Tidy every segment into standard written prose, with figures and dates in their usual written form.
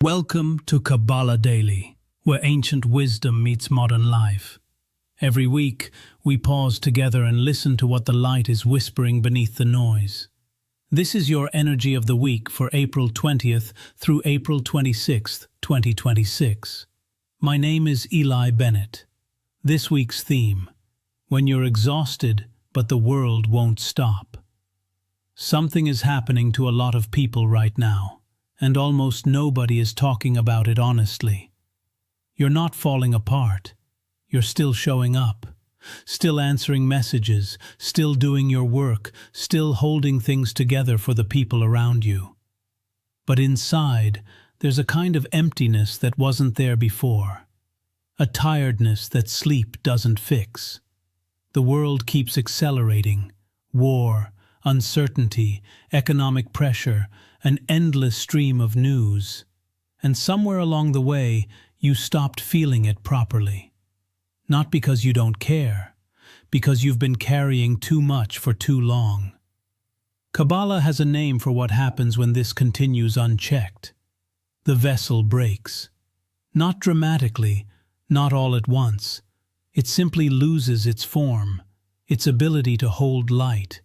Welcome to Kabbalah Daily, where ancient wisdom meets modern life. Every week, we pause together and listen to what the light is whispering beneath the noise. This is your energy of the week for April 20th through April 26th, 2026. My name is Eli Bennett. This week's theme: when you're exhausted, but the world won't stop. Something is happening to a lot of people right now, and almost nobody is talking about it honestly. You're not falling apart. You're still showing up, still answering messages, still doing your work, still holding things together for the people around you. But inside, there's a kind of emptiness that wasn't there before, a tiredness that sleep doesn't fix. The world keeps accelerating: war, uncertainty, economic pressure, an endless stream of news. And somewhere along the way, you stopped feeling it properly. Not because you don't care, because you've been carrying too much for too long. Kabbalah has a name for what happens when this continues unchecked. The vessel breaks. Not dramatically, not all at once. It simply loses its form, its ability to hold light,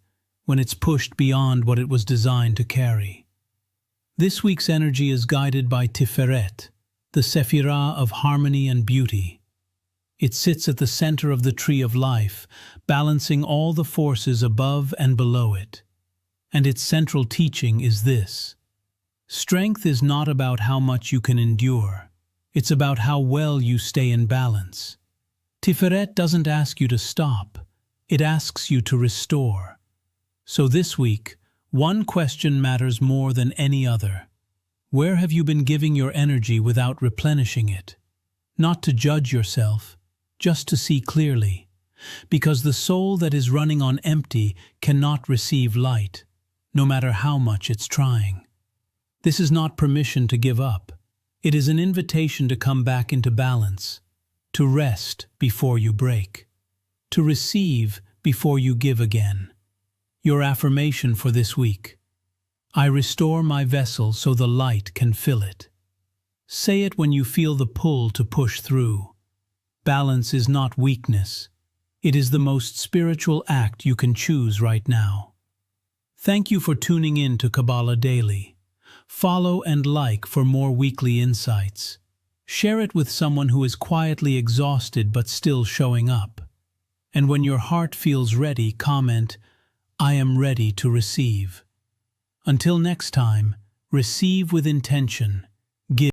when it's pushed beyond what it was designed to carry. This week's energy is guided by Tiferet, the Sephirah of harmony and beauty. It sits at the center of the tree of life, balancing all the forces above and below it. And its central teaching is this: strength is not about how much you can endure. It's about how well you stay in balance. Tiferet doesn't ask you to stop. It asks you to restore. So this week, one question matters more than any other. Where have you been giving your energy without replenishing it? Not to judge yourself, just to see clearly. Because the soul that is running on empty cannot receive light, no matter how much it's trying. This is not permission to give up. It is an invitation to come back into balance, to rest before you break, to receive before you give again. Your affirmation for this week: I restore my vessel so the light can fill it. Say it when you feel the pull to push through. Balance is not weakness. It is the most spiritual act you can choose right now. Thank you for tuning in to Kabbalah Daily. Follow and like for more weekly insights. Share it with someone who is quietly exhausted but still showing up. And when your heart feels ready, comment, I am ready to receive. Until next time, receive with intention, give